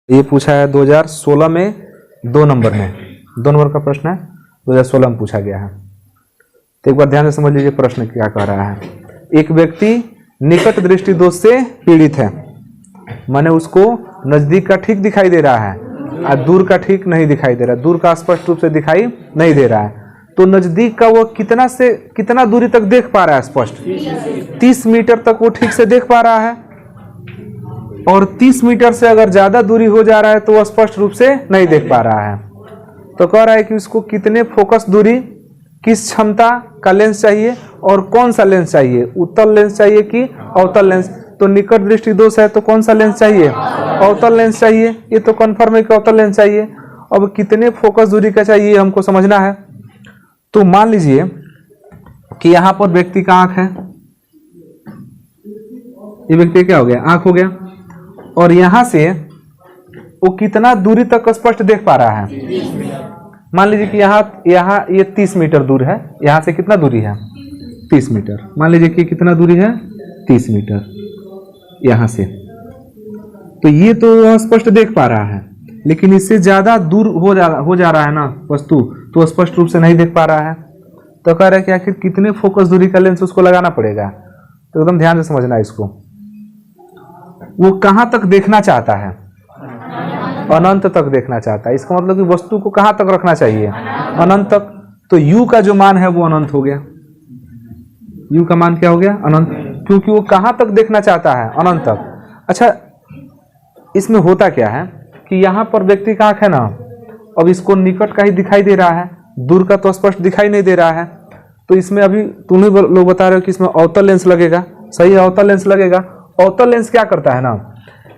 ये पूछा है 2016 में 2 नंबर का प्रश्न है, 2016 में पूछा गया है। तो एक बार ध्यान से समझ लीजिए प्रश्न क्या कह रहा है। एक व्यक्ति निकट दृष्टि दोष से पीड़ित है, माने उसको नजदीक का ठीक दिखाई दे रहा है और दूर का ठीक नहीं दिखाई दे रहा है, दूर का स्पष्ट रूप से दिखाई नहीं दे रहा है। तो नजदीक का वो कितना दूरी तक देख पा रहा है स्पष्ट? 30 मीटर तक वो ठीक से देख पा रहा है, और 30 मीटर से अगर ज्यादा दूरी हो जा रहा है तो वह स्पष्ट रूप से नहीं देख पा रहा है। तो कह रहा है कि उसको कितने फोकस दूरी, किस क्षमता का लेंस चाहिए और कौन सा लेंस चाहिए, उत्तल लेंस चाहिए कि अवतल लेंस। तो निकट दृष्टि दोष है तो कौन सा लेंस चाहिए? अवतल लेंस चाहिए। ये तो कन्फर्म है कि अवतल लेंस चाहिए। अब कितने फोकस दूरी का चाहिए हमको समझना है। तो मान लीजिए कि यहाँ पर व्यक्ति का आंख है, ये व्यक्ति क्या हो गया? आंख हो गया। और यहां से वो कितना दूरी तक स्पष्ट देख पा रहा है? मान लीजिए कि यहाँ ये 30 मीटर दूर है। यहां से कितना दूरी है? 30 मीटर। मान लीजिए कि कितना दूरी है? 30 मीटर यहां से। तो ये तो वह स्पष्ट देख पा रहा है, लेकिन इससे ज्यादा दूर हो जा रहा है ना वस्तु, तो स्पष्ट रूप से नहीं देख पा रहा है। तो कह रहा है कि आखिर कितने फोकस दूरी का लेंस उसको लगाना पड़ेगा। तो एकदम ध्यान से समझना इसको। वो कहां तक देखना चाहता है? अनंत तक देखना चाहता है। इसका मतलब कि वस्तु को कहां तक रखना चाहिए? अनंत तक। तो u का जो मान है वो अनंत हो गया। u का मान क्या हो गया? अनंत, क्योंकि वो कहां तक देखना चाहता है? अनंत तक। अच्छा, इसमें होता क्या है कि यहाँ पर व्यक्ति का आंख है ना, अब इसको निकट का ही दिखाई दे रहा है, दूर का तो स्पष्ट दिखाई नहीं दे रहा है। तो इसमें अभी तुम्हें लोग बता रहे हो कि इसमें अवतल लेंस लगेगा। सही है, अवतल लेंस लगेगा। अवतल लेंस क्या करता है ना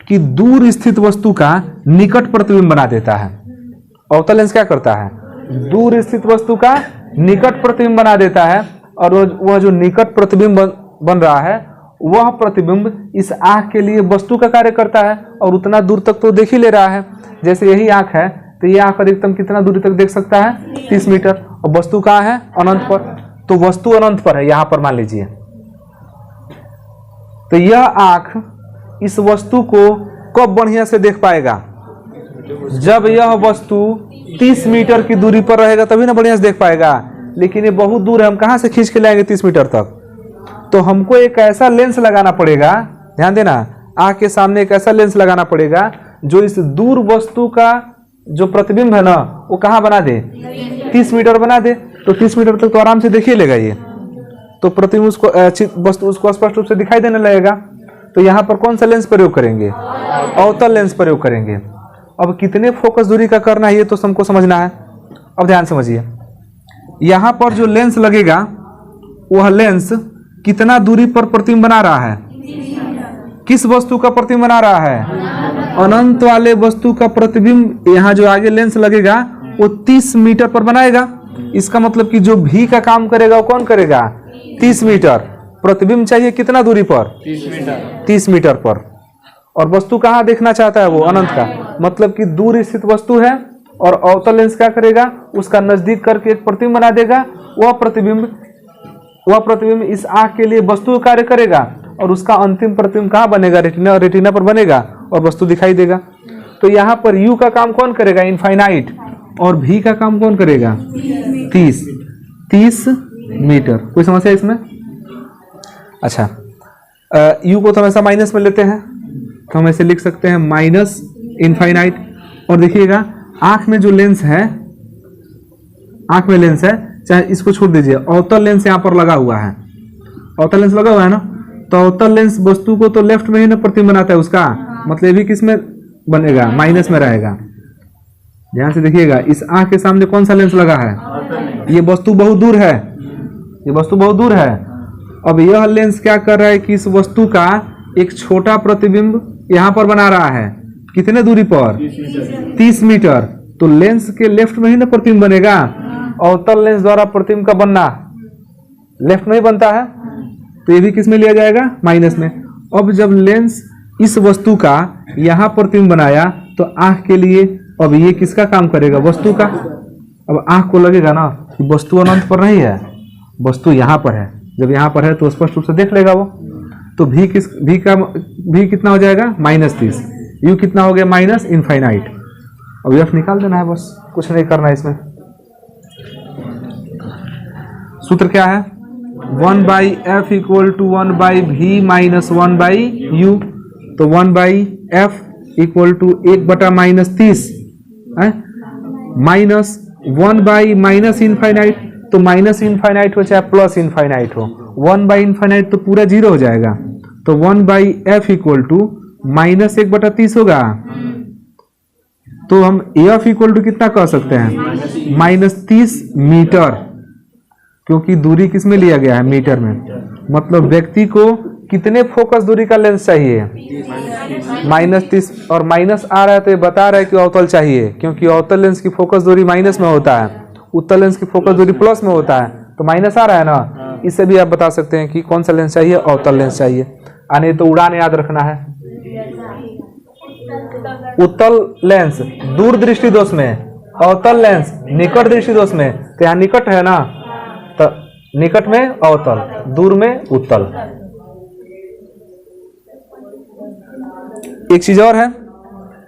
कि दूर स्थित वस्तु का निकट प्रतिबिंब बना देता है। अवतल लेंस क्या करता है? दूर स्थित वस्तु का निकट प्रतिबिंब बना देता है, और वह जो निकट प्रतिबिंब बन रहा है, वह प्रतिबिंब इस आंख के लिए वस्तु का कार्य करता है, और उतना दूर तक तो देख ही ले रहा है। जैसे यही आंख है, तो ये आंख अधिकतम कितना दूरी तक देख सकता है? 30 मीटर। और वस्तु कहाँ है? अनंत पर। तो वस्तु अनंत पर है यहाँ पर, मान लीजिए। तो यह आंख इस वस्तु को कब बढ़िया से देख पाएगा? जब यह वस्तु 30 मीटर की दूरी पर रहेगा, तभी ना बढ़िया से देख पाएगा। लेकिन ये बहुत दूर है, हम कहां से खींच के लाएंगे 30 मीटर तक? तो हमको एक ऐसा लेंस लगाना पड़ेगा, ध्यान देना, आंख के सामने एक ऐसा लेंस लगाना पड़ेगा जो इस दूर वस्तु का जो प्रतिबिंब है ना, वो कहां बना दे? 30 मीटर बना दे। तो 30 मीटर तक तो आराम से देखिए लेगा ये, तो प्रतिबिंब उसको वस्तु उसको स्पष्ट रूप से दिखाई देने लगेगा। तो यहाँ पर कौन सा लेंस प्रयोग करेंगे? अवतल लेंस प्रयोग करेंगे। अब कितने फोकस दूरी का करना है ये तो हमको समझना है। अब ध्यान समझिए, यहाँ पर जो लेंस लगेगा वह लेंस कितना दूरी पर प्रतिबिंब बना रहा है? किस वस्तु का प्रतिबिंब बना रहा है? अनंत वाले वस्तु का प्रतिबिंब। यहाँ जो आगे लेंस लगेगा वो 30 मीटर पर बनाएगा। इसका मतलब कि जो भी का काम करेगा वो कौन करेगा? 30 मीटर। प्रतिबिंब चाहिए कितना दूरी पर? 30 मीटर पर। और वस्तु कहाँ देखना चाहता है वो? अनंत का। मतलब कि दूर स्थित वस्तु है, और अवतल लेंस क्या करेगा? उसका नजदीक करके एक प्रतिबिंब बना देगा। वह प्रतिबिंब इस आंख के लिए वस्तु कार्य करेगा, और उसका अंतिम प्रतिबिंब कहाँ बनेगा? रेटिना पर बनेगा, और वस्तु दिखाई देगा। तो यहाँ पर u का काम कौन करेगा? इनफाइनाइट। और v का काम कौन करेगा? 30 मीटर। कोई समस्या इसमें? अच्छा, u को तो हम ऐसा माइनस में लेते हैं, तो हम ऐसे लिख सकते हैं माइनस इनफाइनाइट। और देखिएगा आंख में जो लेंस है, आंख में लेंस है, चाहे इसको छोड़ दीजिए, अवतल लेंस यहाँ पर लगा हुआ है। अवतल लेंस लगा हुआ है ना, तो अवतल लेंस वस्तु को तो लेफ्ट में ही ना प्रतिबिंब बनाता है उसका, मतलब ये भी किस में बनेगा? माइनस में रहेगा। ध्यान से देखिएगा, इस आंख के सामने कौन सा लेंस लगा है? ये वस्तु बहुत दूर है, ये वस्तु बहुत दूर है। अब यह लेंस क्या कर रहा है कि इस वस्तु का एक छोटा प्रतिबिंब यहाँ पर बना रहा है। कितने दूरी पर? 30 मीटर। तो लेंस के लेफ्ट में ही ना प्रतिबिंब बनेगा। अवतल लेंस द्वारा प्रतिबिंब का बनना लेफ्ट में ही बनता है, तो ये भी किस में लिया जाएगा? माइनस में। अब जब लेंस इस वस्तु का यहाँ प्रतिबिंब बनाया, तो आंख के लिए अब ये किसका काम करेगा? वस्तु का। अब आंख को लगेगा ना कि वस्तु अनंत पर नहीं है, वस्तु यहाँ पर है। जब यहाँ पर है तो स्पष्ट रूप से देख लेगा वो। तो भी कितना हो जाएगा? -30। u कितना हो गया माइनस इनफाइनाइट। अब f निकाल देना है, बस कुछ नहीं करना है इसमें। सूत्र क्या है 1/f equal to 1/v minus 1/u। तो 1/f equal to 1/-30 minus 1/- infinite. तो माइनस इनफाइनाइट हो चाहे प्लस इनफाइनाइट हो, 1/इनफाइनाइट तो पूरा जीरो हो जाएगा। तो 1/f इक्वल टू माइनस 1/30 होगा। तो हम f इक्वल टू कितना कह सकते हैं -30 मीटर, क्योंकि दूरी किस में लिया गया है मीटर में। मतलब व्यक्ति को कितने फोकस दूरी का लेंस चाहिए -30, और माइनस आ रहा है तो ये बता रहा है कि अवतल चाहिए, क्योंकि अवतल लेंस की फोकस दूरी माइनस में होता है, उत्तल लेंस की फोकस दूरी प्लस में होता है। तो माइनस आ रहा है ना, इससे भी आप बता सकते हैं कि कौन सा लेंस चाहिए, अवतल लेंस चाहिए। आने तो उड़ान याद रखना है। उत्तल लेंस दूर दृष्टि दोष में, अवतल लेंस निकट दृष्टि दोष में। तो यहाँ निकट है ना, तो निकट में अवतल, दूर में उत्तल। एक चीज और है,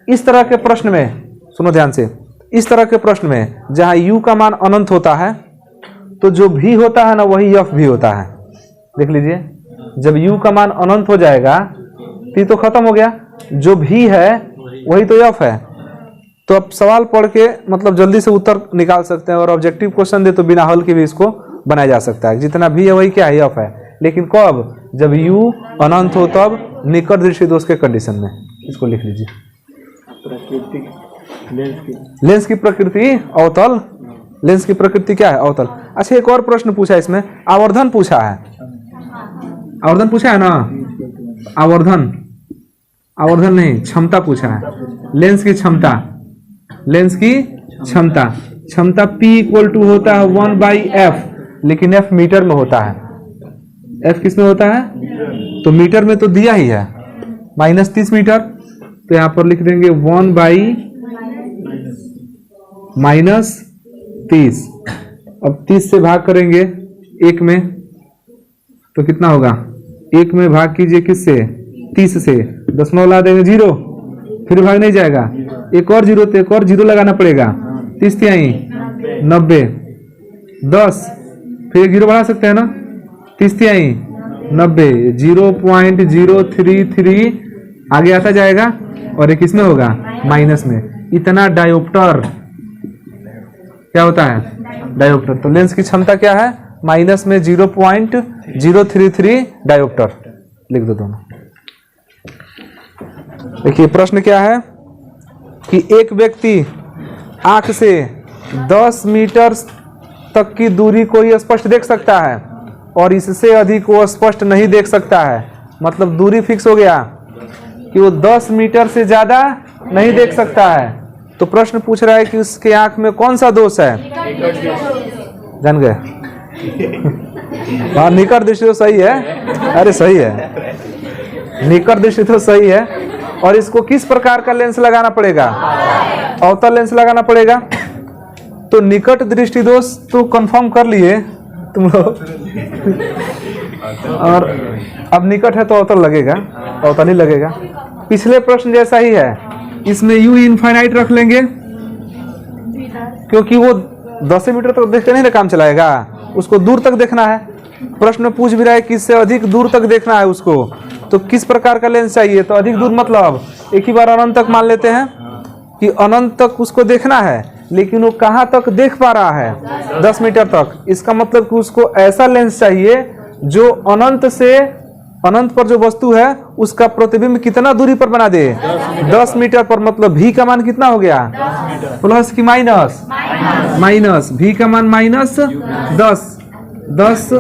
इस तरह के प्रश्न में सुनो ध्यान से, इस तरह के प्रश्न में जहां u का मान अनंत होता है तो जो v होता है ना वही f भी होता है। देख लीजिए, जब u का मान अनंत हो जाएगा तो खत्म हो गया, जो v है वही तो f है। तो अब सवाल पढ़ के मतलब जल्दी से उत्तर निकाल सकते हैं, और ऑब्जेक्टिव क्वेश्चन दे तो बिना हल के भी इसको बनाया जा सकता है। जितना v है वही क्या है, f है। लेकिन कब, जब u अनंत हो तब निकट दृष्टि दोष के कंडीशन में। इसको लिख लीजिए, लेंस की प्रकृति अवतल, लेंस की प्रकृति क्या है, अवतल। अच्छा, एक और प्रश्न पूछा है इसमें, आवर्धन पूछा है, आवर्धन पूछा है ना, आवर्धन, आवर्धन नहीं क्षमता पूछा है। लेंस की क्षमता, लेंस की क्षमता, क्षमता P इक्वल टू होता है 1/f, लेकिन f मीटर में होता है। f किस में होता है, तो मीटर में तो दिया ही है -30 मीटर। तो यहां पर लिख देंगे 1/-30। अब 30 से भाग करेंगे 1 में, तो कितना होगा, 1 में भाग कीजिए किससे, 30 से, दशमलव ला देंगे 0, फिर भाग नहीं जाएगा, एक और 0 तो एक और 0 लगाना पड़ेगा, 30 तिहाई 90, 10, फिर एक 0 बढ़ा सकते हैं ना, 30 तिहाई 90, 0.033 आगे आता जाएगा, और एक इसमें होगा माइनस में। इतना डायोप्टर क्या होता है, डायोप्टर। तो लेंस की क्षमता क्या है, माइनस में 0.033 डायोप्टर। लिख दो दोनों। देखिए प्रश्न क्या है कि एक व्यक्ति आंख से 10 मीटर तक की दूरी को ही स्पष्ट देख सकता है और इससे अधिक वो स्पष्ट नहीं देख सकता है। मतलब दूरी फिक्स हो गया कि वो 10 मीटर से ज्यादा नहीं देख सकता है। तो प्रश्न पूछ रहा है कि उसके आंख में कौन सा दोष है, जान गए। हाँ, निकट दृष्टि तो सही है, अरे सही है, निकट दृष्टि तो सही है। और इसको किस प्रकार का लेंस लगाना पड़ेगा, अवतल लेंस लगाना पड़ेगा। तो निकट दृष्टि दोष तो कंफर्म कर लिए तुम लोग, और अब निकट है तो अवतल लगेगा, अवतल ही लगेगा। पिछले प्रश्न जैसा ही है, इसमें u इनफाइनाइट रख लेंगे क्योंकि वो 10 मीटर तक देखते नहीं ना काम चलाएगा, उसको दूर तक देखना है। प्रश्न में पूछ भी रहा है कि इससे अधिक दूर तक देखना है उसको, तो किस प्रकार का लेंस चाहिए। तो अधिक दूर मतलब एक ही बार अनंत तक मान लेते हैं कि अनंत तक उसको देखना है, लेकिन वो कहाँ तक देख पा रहा है, 10 मीटर तक। इसका मतलब कि उसको ऐसा लेंस चाहिए जो अनंत से, अनंत पर जो वस्तु है उसका प्रतिबिंब कितना दूरी पर बना दे, 10 मीटर पर। मतलब v का मान कितना हो गया, प्लस की माइनस, माइनस v का मान -10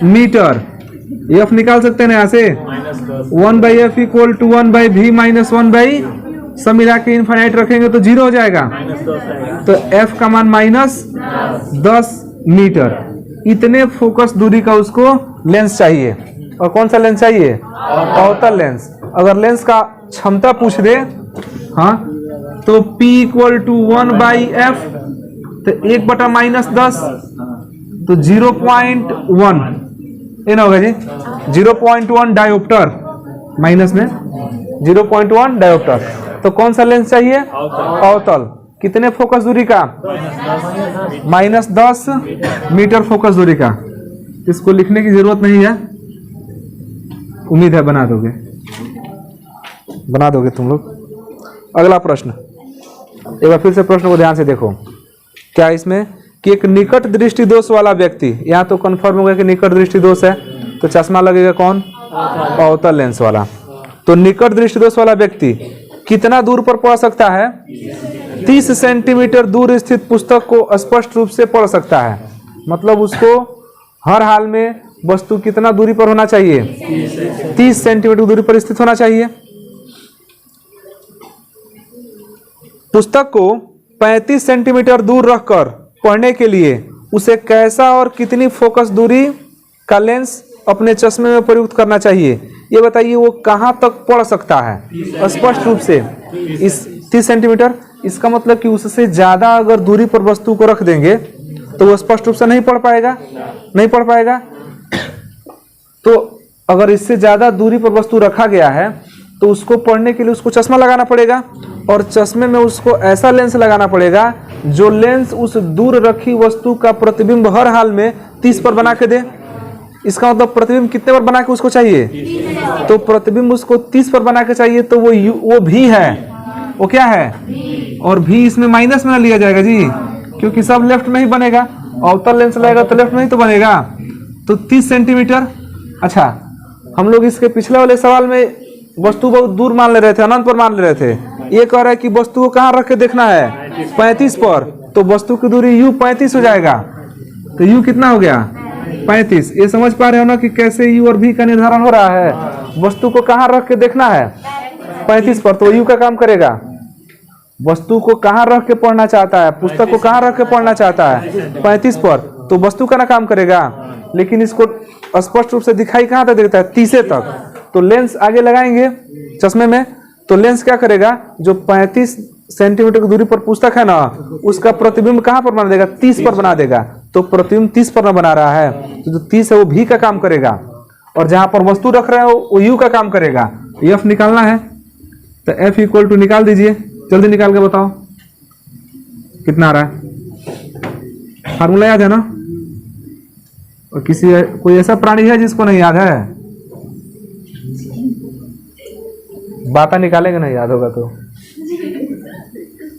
मीटर। f निकाल सकते हैं यहाँ से, 1/f equal to 1/v minus 1/, सब मिला के इनफाइनाइट रखेंगे तो 0 हो जाएगा। तो f का मान -10 मीटर। इतने फोकस दूरी का उसको लेंस चाहिए। और कौन सा लेंस चाहिए, अवतल लेंस। अगर लेंस का क्षमता पूछ दे, हाँ, तो P इक्वल टू 1/f, तो 1/-10 तो 0.1 ये ना होगा जी, 0.1 डायोप्टर, माइनस में 0.1 डायोप्टर। तो कौन सा लेंस चाहिए? अवतल। कितने फोकस दूरी का? -10 मीटर फोकस दूरी का। इसको लिखने की जरूरत नहीं है, उम्मीद है बना दोगे तुम लोग। अगला प्रश्न, एक बार फिर से प्रश्न को ध्यान से देखो। क्या इसमें कि एक निकट दृष्टि दोष वाला व्यक्ति, यहाँ तो कंफर्म हो गया कि निकट दृष्टि दोष है, तो चश्मा लगेगा कौन? अवतल लेंस वाला। तो निकट दृष्टि दोष वाला व्यक्ति कितना दूर पर पढ़ सकता है? 30 सेंटीमीटर दूर स्थित पुस्तक को स्पष्ट रूप से पढ़ सकता है। मतलब उसको हर हाल में वस्तु कितना दूरी पर होना चाहिए? 30 सेंटीमीटर दूरी पर स्थित होना चाहिए। पुस्तक को 35 सेंटीमीटर दूर रखकर पढ़ने के लिए उसे कैसा और कितनी फोकस दूरी का लेंस अपने चश्मे में प्रयुक्त करना चाहिए? ये बताइए, वो कहाँ तक पढ़ सकता है स्पष्ट रूप से? इस 30 सेंटीमीटर, इसका मतलब कि उससे ज्यादा अगर दूरी पर वस्तु को रख देंगे तो वो स्पष्ट रूप से नहीं पढ़ पाएगा, नहीं पढ़ पाएगा। तो अगर इससे ज्यादा दूरी पर वस्तु रखा गया है तो उसको पढ़ने के लिए उसको चश्मा लगाना पड़ेगा, और चश्मे में उसको ऐसा लेंस लगाना पड़ेगा जो लेंस उस दूर रखी वस्तु का प्रतिबिंब हर हाल में 30 पर बना के दे। इसका मतलब प्रतिबिंब कितने पर बना के उसको चाहिए? तो प्रतिबिंब उसको 30 पर बना के चाहिए, तो वो भी है, वो क्या है? और भी इसमें माइनस में ना लिया जाएगा जी, क्योंकि सब लेफ्ट में ही बनेगा। अवतल लेंस लगेगा तो लेफ्ट में ही तो बनेगा। तो 30 सेंटीमीटर। अच्छा, हम लोग इसके पिछले वाले सवाल में वस्तु बहुत दूर मान ले रहे थे, अनंत पर मान ले रहे थे। ये कह रहा है कि वस्तु को कहाँ रख के देखना है? 35 पर। तो वस्तु की दूरी u 35 हो जाएगा। तो u कितना हो गया? 35। ये समझ पा रहे हो ना कि कैसे u और v का निर्धारण हो रहा है? वस्तु को कहाँ रख के देखना है? 35 पर। तो u का काम करेगा। वस्तु को कहाँ रख के पढ़ना चाहता है? पुस्तक को कहाँ रख के पढ़ना चाहता है? 35 पर। तो वस्तु का ना काम करेगा, लेकिन इसको स्पष्ट रूप से दिखाई कहाँ तक देता है? 30 तक। तो लेंस आगे लगाएंगे चश्मे में, तो लेंस क्या करेगा? जो 35 सेंटीमीटर की दूरी पर पुस्तक है ना, उसका प्रतिबिंब कहाँ पर बना देगा? 30 पर बना देगा। तो प्रतिबिंब 30 पर ना बना रहा है, तो जो 30 है वो भी का काम करेगा, और जहां पर वस्तु रख रहे हो वो यू का काम करेगा। एफ निकालना है, तो एफ इक्वल टू निकाल दीजिए, जल्दी निकाल के बताओ कितना आ रहा है। फार्मूला याद है ना? और कोई ऐसा प्राणी है जिसको नहीं याद है? बाता निकालेंगे, नहीं याद होगा तो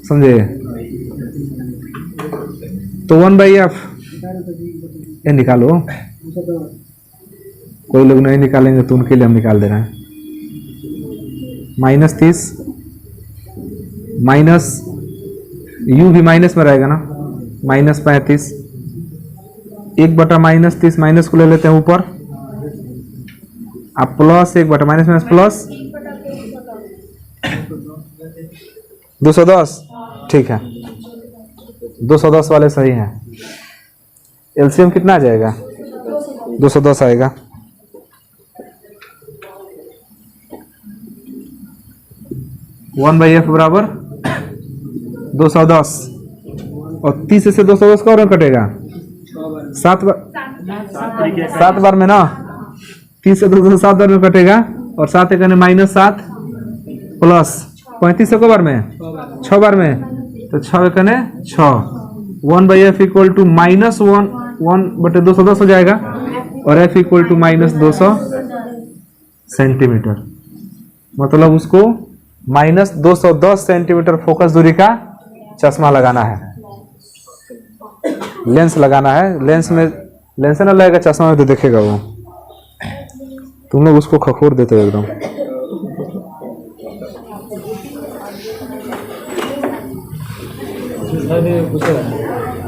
समझे। तो 1/f ये निकालो। कोई लोग नहीं निकालेंगे तो उनके लिए हम निकाल दे रहे हैं। -30 माइनस u भी माइनस में रहेगा ना, -35। 1/-30 माइनस को ले लेते हैं ऊपर, आप प्लस 1/- प्लस 210। ठीक है, 210 वाले सही हैं। एलसीएम कितना आ जाएगा? 210 आएगा। वन बाई एफ बराबर 210, और 30 से 210 का और कटेगा 7 बार में ना। 30 से 210 7 बार में कटेगा, और 7 एक -7 प्लस 35 से बार में 6 बार में, तो 6 एक 6। 1/f इक्वल टू -1/210 हो जाएगा, और f इक्वल टू -200 सेंटीमीटर। मतलब उसको -210 सेंटीमीटर फोकस दूरी का चश्मा लगाना है, लेंस लगाना है। लेंस ना लगेगा चश्मा में तो देखेगा वो। तुम लोग उसको खखोर देते हो एकदम।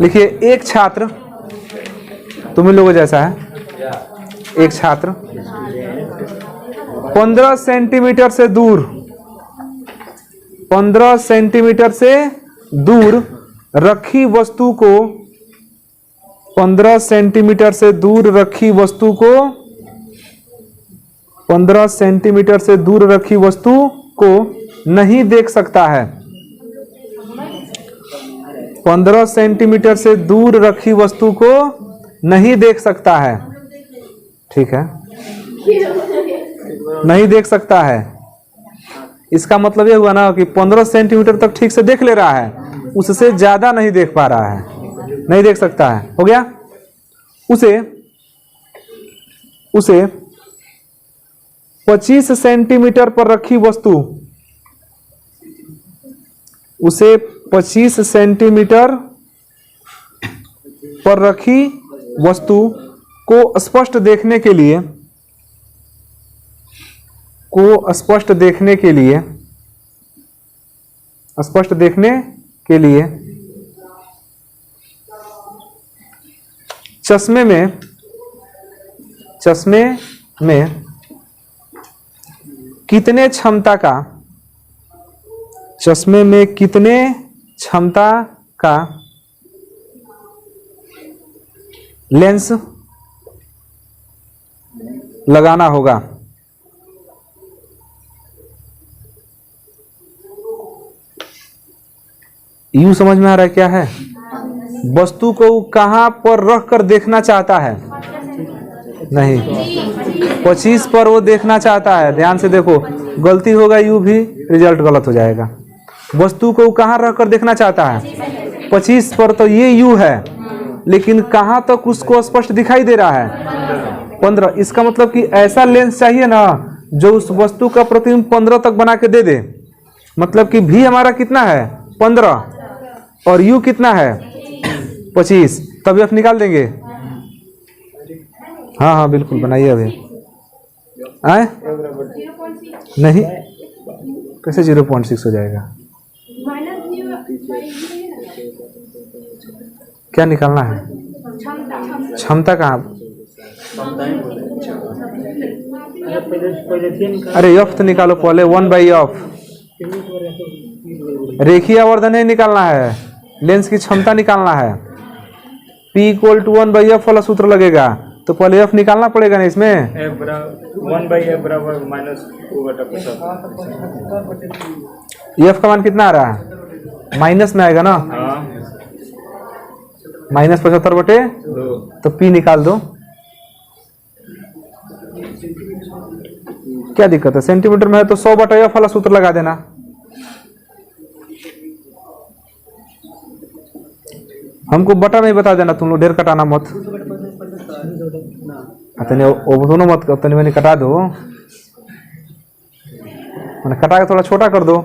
लिखिए, एक छात्र, तुम लोगों जैसा है, एक छात्र 15 सेंटीमीटर से दूर 15 सेंटीमीटर से दूर रखी वस्तु को 15 सेंटीमीटर से दूर रखी वस्तु को 15 सेंटीमीटर से दूर रखी वस्तु को नहीं देख सकता है। 15 सेंटीमीटर से दूर रखी वस्तु को नहीं देख सकता है। ठीक है, नहीं देख सकता है। इसका मतलब ये हुआ ना कि 15 सेंटीमीटर तक ठीक से देख ले रहा है, उससे ज्यादा नहीं देख पा रहा है, नहीं देख सकता है। हो गया। उसे 25 सेंटीमीटर पर रखी वस्तु, उसे 25 सेंटीमीटर पर रखी वस्तु को स्पष्ट देखने के लिए, स्पष्ट देखने के लिए चश्मे में कितने क्षमता का लेंस लगाना होगा। यूं समझ में आ रहा है क्या है? वस्तु को कहां पर रख कर देखना चाहता है? नहीं, 25 पर वो देखना चाहता है। ध्यान से देखो, गलती होगा यू भी रिजल्ट गलत हो जाएगा। वस्तु को कहां रख कर देखना चाहता है? 25 पर तो ये यू है, लेकिन कहां तक उसको स्पष्ट दिखाई दे रहा है? 15। इसका मतलब कि ऐसा लेंस चाहिए ना जो उस वस्तु का प्रतिबिंब 15 तक बना के दे दे। मतलब कि भी हमारा कितना है? 15, और यू कितना है? 25। तब एफ निकाल देंगे। हाँ हाँ बिल्कुल बनाइए अभी। आए नहीं, कैसे 0.6 हो जाएगा? क्या निकालना है? क्षमता कहाँ? अरे एफ तो निकालो पहले, 1/f। रेखीय आवर्धन नहीं निकालना है, लेंस की क्षमता निकालना है। P = 1/f वाला सूत्र लगेगा, तो पहले f निकालना पड़ेगा ना इसमें। 1/f बराबर -2/50। f का मान कितना आ रहा है? माइनस में आएगा ना। -75/2, तो P निकाल दो। क्या दिक्कत है? सेंटीमीटर में है तो 100/f वाला सूत्र लगा देना। हमको बटा में ही बता देना, तुम लोग ढेर कटाना मत। अतने वो दोनों मत, अतने मैंने कटा दो, मैंने कटा के थोड़ा छोटा कर दो।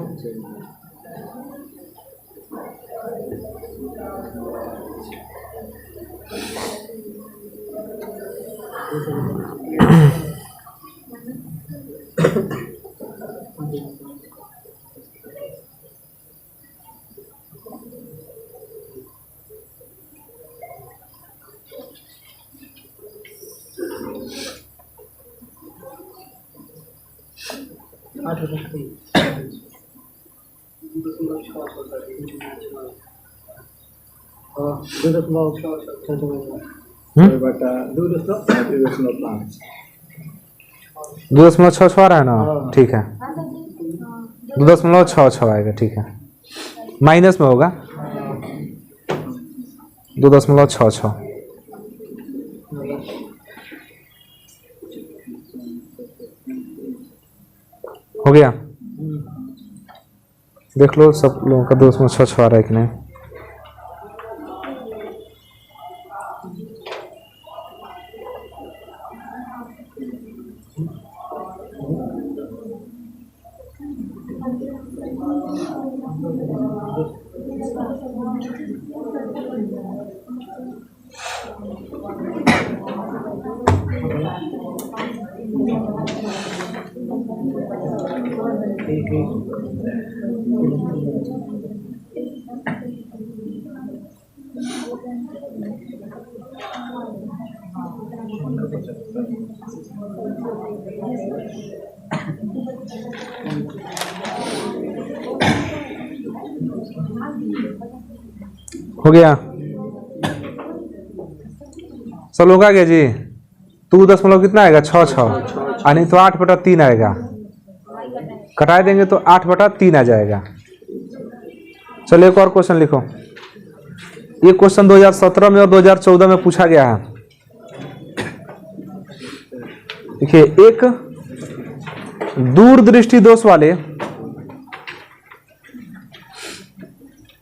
बटा 2.5। 2.66 आ रहा है ना? ठीक है, 2.66 आएगा। ठीक है, माइनस में होगा 2.66। हो गया? देख लो सब लोगों का 2.66 आ रहा है कि नहीं। हो गया? सब लोग आ गया जी? 2 कितना आएगा? 6 नहीं तो 8/3 आएगा। कटा देंगे तो 8/3 आ जाएगा। चलिए एक और क्वेश्चन लिखो। ये क्वेश्चन 2017 में और 2014 में पूछा गया है। देखिए, एक दूरदृष्टि दोष वाले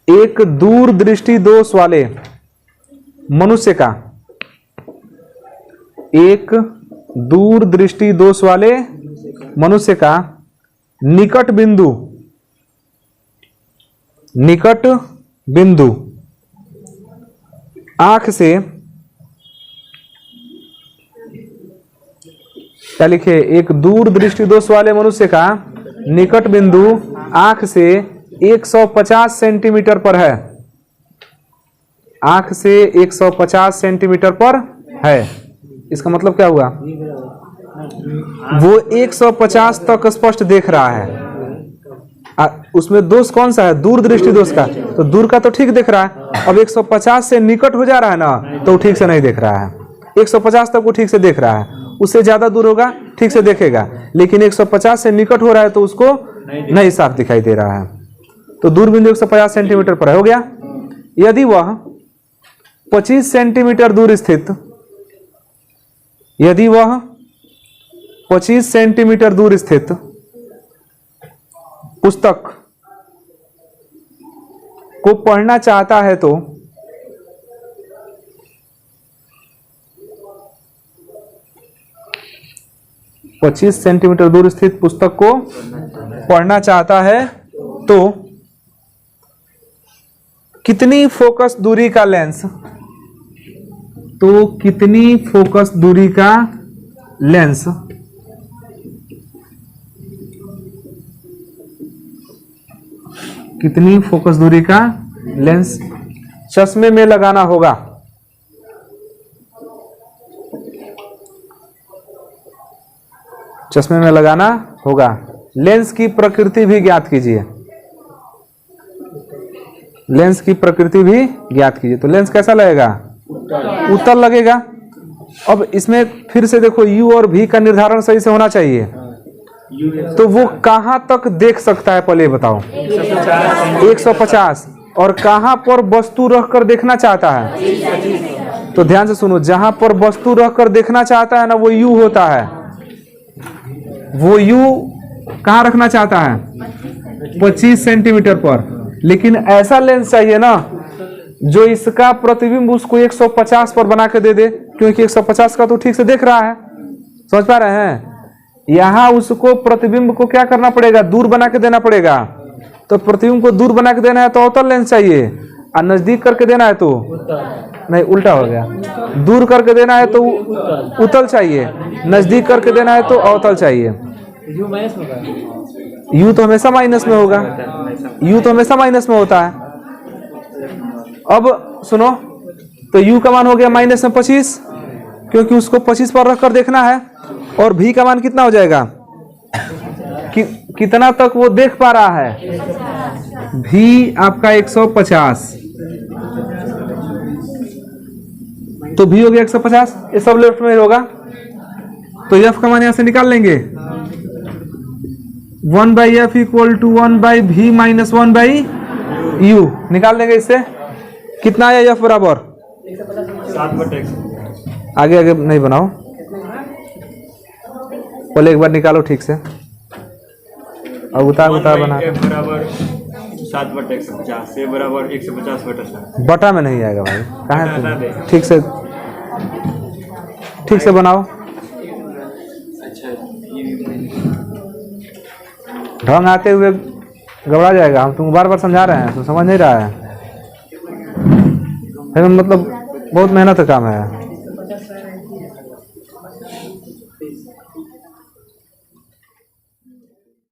एक दूरदृष्टि दोष वाले मनुष्य का, एक दूरदृष्टि दोष वाले मनुष्य का निकट बिंदु आंख से, क्या लिखे, एक दूरदृष्टि दोष वाले मनुष्य का निकट बिंदु आंख से 150 सेंटीमीटर पर है, आंख से 150 सेंटीमीटर पर है। इसका मतलब क्या हुआ, वो 150 तक स्पष्ट देख रहा है। उसमें दोष कौन सा है, दूरदृष्टि दोष का, तो दूर का तो ठीक देख रहा है। अब 150 से निकट हो जा रहा है ना, तो ठीक से नहीं देख रहा है। 150 तक वो ठीक से देख रहा है, उससे ज्यादा दूर होगा ठीक से देखेगा, लेकिन 150 से निकट हो रहा है तो उसको नहीं साफ दिखाई दे रहा है। तो दूर बिंदु 150 सेंटीमीटर पर हो गया। यदि वह 25 सेंटीमीटर दूर स्थित, यदि वह 25 सेंटीमीटर दूर स्थित पुस्तक को पढ़ना चाहता है तो 25 सेंटीमीटर दूर स्थित पुस्तक को पढ़ना चाहता है तो कितनी फोकस दूरी का लेंस, तो कितनी फोकस दूरी का लेंस कितनी फोकस दूरी का लेंस चश्मे में लगाना होगा। चश्मे में लगाना होगा। लेंस की प्रकृति भी ज्ञात कीजिए, लेंस की प्रकृति भी ज्ञात कीजिए। तो लेंस कैसा लगेगा, उत्तल लगेगा। अब इसमें फिर से देखो, U और V का निर्धारण सही से होना चाहिए। तो वो कहां तक देख सकता है, पहले बताओ। 150। और कहां पर वस्तु रखकर देखना चाहता है, तो ध्यान से सुनो, जहां पर वस्तु रखकर देखना चाहता है ना, वो U होता है। वो U कहां रखना चाहता है, 25 सेंटीमीटर पर। लेकिन ऐसा लेंस चाहिए ना जो इसका प्रतिबिंब उसको 150 पर बना के दे दे, क्योंकि 150 का तो ठीक से देख रहा है। समझ पा रहे हैं। यहां उसको प्रतिबिंब को क्या करना पड़ेगा, दूर बना के देना पड़ेगा। तो प्रतिबिंब को दूर बना के देना है तो अवतल लेंस चाहिए, और नजदीक करके देना है तो नहीं, उल्टा हो गया। दूर करके देना है तो उत्तल चाहिए, नजदीक करके देना है तो अवतल चाहिए। U तो हमेशा माइनस में होगा, U तो हमेशा माइनस में होता है। अब सुनो, तो U का मान हो गया माइनस में 25, क्योंकि उसको 25 पर रखकर देखना है। और V का मान कितना हो जाएगा, कितना तक वो देख पा रहा है, V आपका 150। तो V हो गया 150, ये सब लेफ्ट में होगा। तो F का मान यहां से निकाल लेंगे, 1/F = 1/V - 1/U निकाल लेंगे। इससे कितना आया F बराबर 7/100। आगे आगे नहीं बनाओ, पहले एक बार निकालो ठीक से, और उतार बना। F बराबर 7/150, A बराबर 150/100। बटा में नहीं आएगा भाई, कहाँ है, ठीक से बनाओ। ढंग आते हुए घबरा जाएगा। हम तुमको बार बार समझा रहे हैं, तो समझ नहीं रहा है। मतलब बहुत मेहनत का काम है।